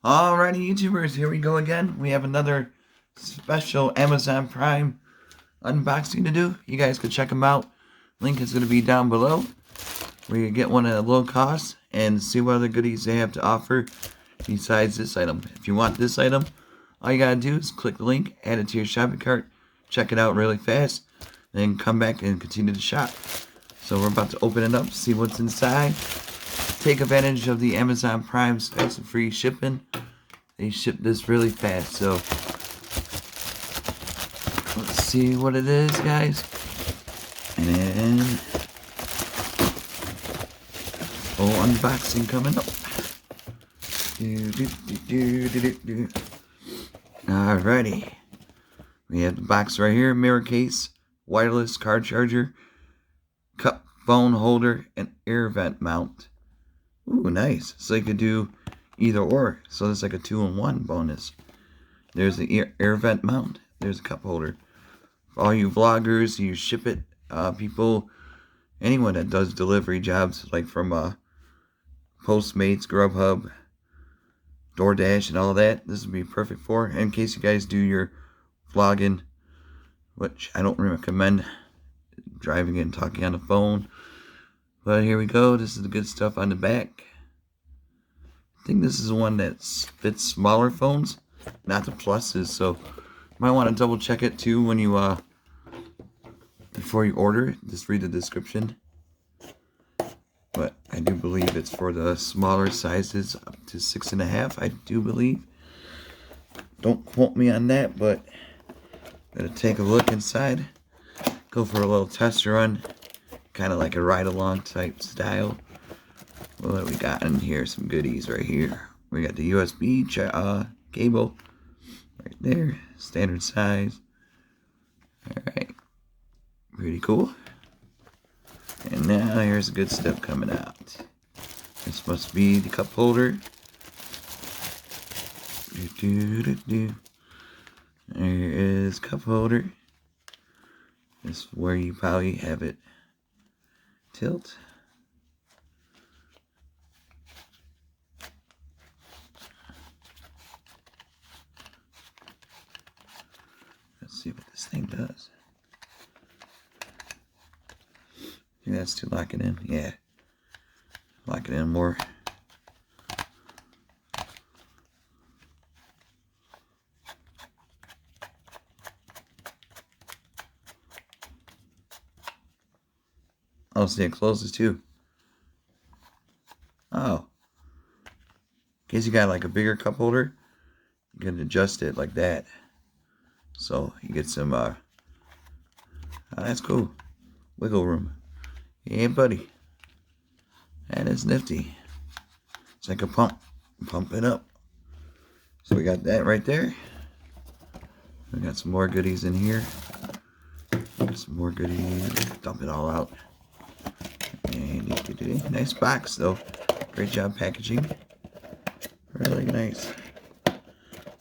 Alrighty, YouTubers, here we go again. We have another special Amazon Prime unboxing to do. You guys can check them out. Link is going to be down below. We can get one at a low cost and see what other goodies they have to offer besides this item. If you want this item, all you got to do is click the link, add it to your shopping cart, check it out really fast, then come back and continue to shop. So we're about to open it up, see what's inside. Take advantage of the Amazon Prime special free shipping. They ship this really fast, so let's see what it is, guys. And unboxing coming up. Alrighty, we have the box right here: Miracase, wireless car charger, cup phone holder, and air vent mount. Ooh, nice. So you could do either or. So it's like a 2-in-1 bonus. There's the air vent mount. There's a cup holder. For all you vloggers, you ship it, people, anyone that does delivery jobs, like from Postmates, Grubhub, DoorDash, and all that, this would be perfect for. In case you guys do your vlogging, which I don't recommend driving and talking on the phone. But here we go. This is the good stuff on the back. I think this is the one that fits smaller phones, not the pluses. So you might want to double check it too when you before you order. Just read the description. But I do believe it's for the smaller sizes up to 6.5. I do believe. Don't quote me on that, but I'm gonna take a look inside. Go for a little test run. Kind of like a ride-along type style. What we got in here? Some goodies right here. We got the USB cable right there, standard size. All right, pretty cool. And now here's the good stuff coming out. This must be the cup holder. There is cup holder. This is where you probably have it. Tilt. Let's see what this thing does. I think that's to lock it in. Yeah. Lock it in more. Oh, see, it closes too. Oh. In case you got like a bigger cup holder, you can adjust it like that. So you get some, oh, that's cool. Wiggle room. Yeah, buddy. That is nifty. It's like a pump. Pump it up. So we got that right there. We got some more goodies in here. Some more goodies. Dump it all out. And nice box though. Great job packaging. Really nice.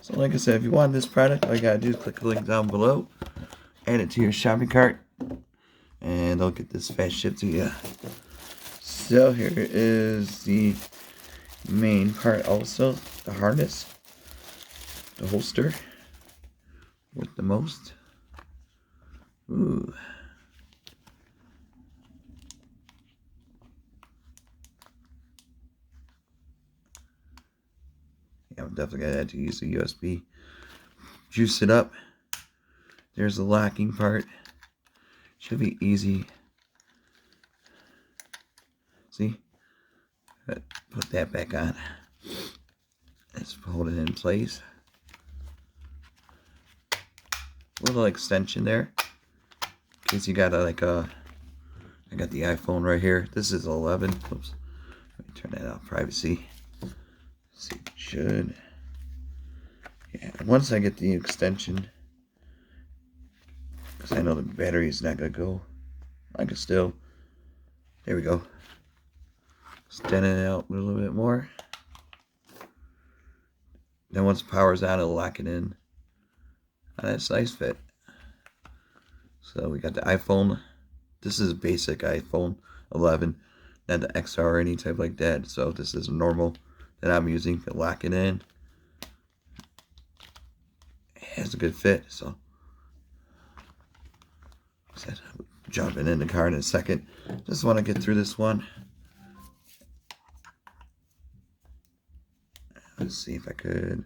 So like I said, if you want this product, all you gotta do is click the link down below. Add it to your shopping cart. And they'll get this fast shipped to you. So here is the main part also. The harness. The holster. With the most. Ooh. Yeah, I'm definitely gonna have to use the USB. Juice it up. There's the locking part. Should be easy. See? Put that back on. Let's hold it in place. Little extension there. In case you got I got the iPhone right here. This is 11. Oops. Let me turn that off. Privacy. See, it should. Yeah, once I get the extension, because I know the battery is not going to go. I can still. There we go. Extend it out a little bit more. Then once the power's on, it'll lock it in. Oh, that's a nice fit. So we got the iPhone. This is a basic iPhone 11, not the XR or any type like that. So this is normal that I'm using to lock it in. has a good fit. So jumping in the car in a second. Just want to get through this one. Let's see if I could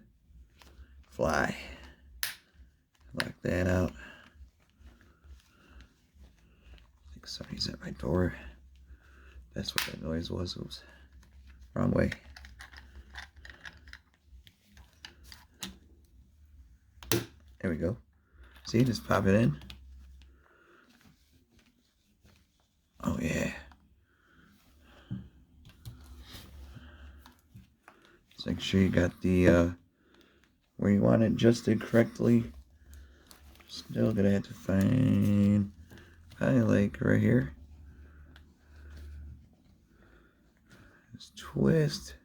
fly. Lock that out. I think somebody's at my door. That's what that noise was. Oops. Wrong way. There we go. See, just pop it in. Oh yeah. Just make sure you got the where you want it adjusted correctly. Still gonna have to find probably like right here. Just twist.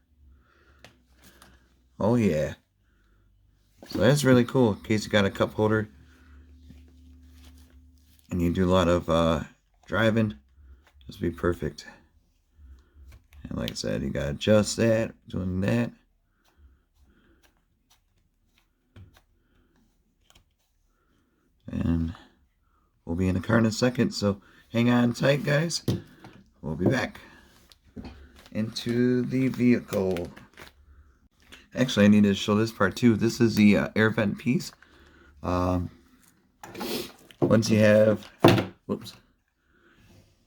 Oh yeah. So that's really cool in case you got a cup holder and you do a lot of driving. This would be perfect. And like I said, you gotta adjust that, doing that. And we'll be in the car in a second, so hang on tight, guys. We'll be back into the vehicle. Actually, I need to show this part too. This is the air vent piece. Once you have,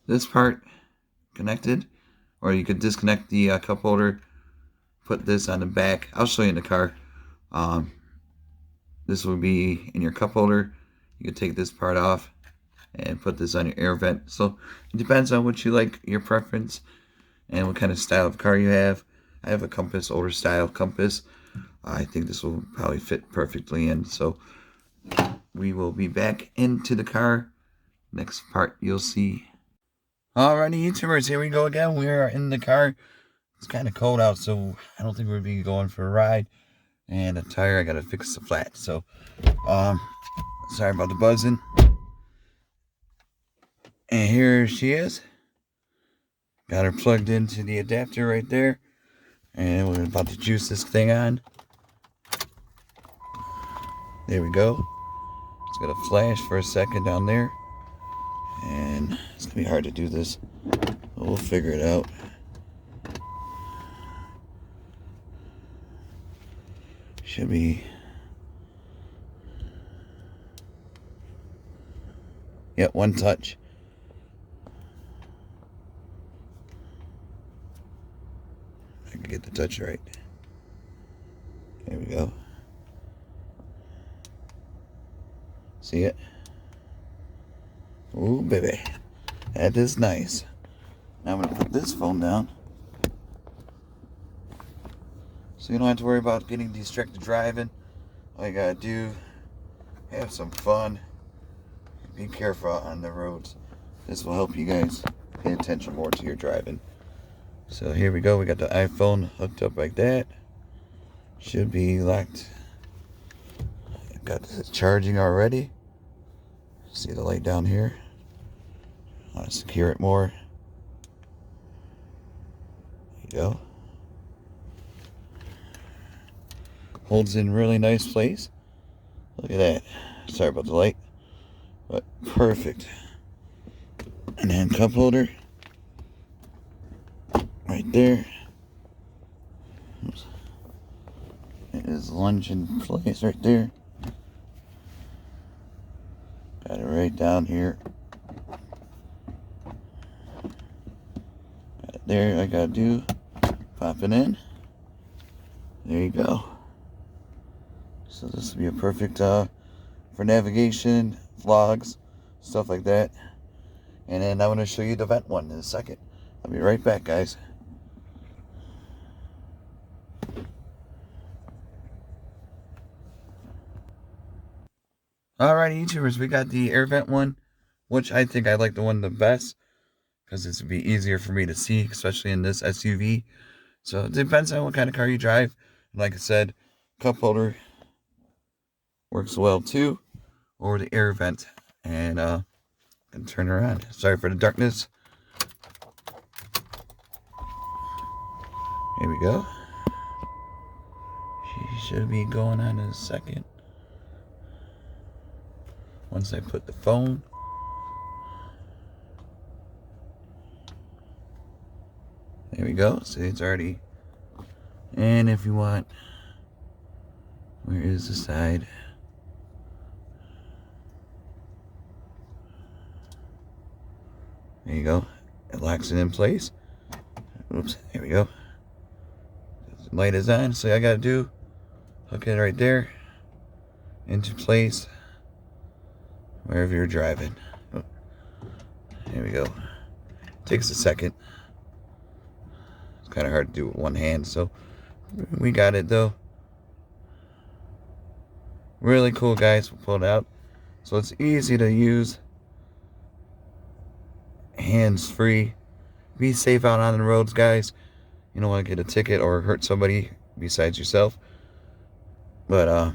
this part connected, or you could disconnect the cup holder, put this on the back. I'll show you in the car. This will be in your cup holder. You could take this part off and put this on your air vent. So it depends on what you like, your preference, and what kind of style of car you have. I have a Compass, older style Compass. I think this will probably fit perfectly in. So we will be back into the car. Next part you'll see. Alrighty, YouTubers, here we go again. We are in the car. It's kind of cold out, so I don't think we'll be going for a ride. And a tire, I gotta fix the flat. So, sorry about the buzzing. And here she is. Got her plugged into the adapter right there. And we're about to juice this thing on. There we go. It's gonna flash for a second down there. And it's gonna be hard to do this. But we'll figure it out. Should be. Yep, one touch. I can get the touch right. There we go. See it? Ooh, baby. That is nice. Now I'm going to put this phone down. So you don't have to worry about getting distracted driving. All you gotta do, have some fun. Be careful on the roads. This will help you guys pay attention more to your driving. So here we go. We got the iPhone hooked up like that. Should be locked. Got the charging already. See the light down here. I want to secure it more. There you go. Holds in really nice place. Look at that. Sorry about the light, but perfect. And then cup holder right there. Oops. It is lunch in place right there. Got it right down here. Got it there. I gotta do pop it in. There you go. So this will be a perfect for navigation, vlogs, stuff like that. And then I'm going to show you the vent one in a second. I'll be right back, guys. Alright, YouTubers, we got the air vent one, which I think I like the one the best, because this would be easier for me to see, especially in this SUV. So it depends on what kind of car you drive. Like I said, cup holder works well too, or the air vent, and can turn around. Sorry for the darkness. Here we go. She should be going on in a second. once I put the phone. There we go. See, it's already. And if you want, where is the side? There you go. It locks it in place. Oops, there we go. The light is on, so I gotta do, hook it right there into place wherever you're driving. Oh, there we go. Takes a second. It's kind of hard to do with one hand, so we got it though. Really cool, guys. We'll pull it out. So it's easy to use. Hands free. Be safe out on the roads, guys. You don't want to get a ticket or hurt somebody besides yourself. But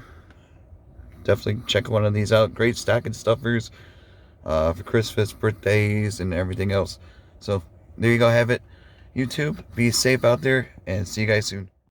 definitely check one of these out. Great stocking stuffers for Christmas, birthdays, and everything else. So there you go, have it. YouTube, be safe out there, and see you guys soon.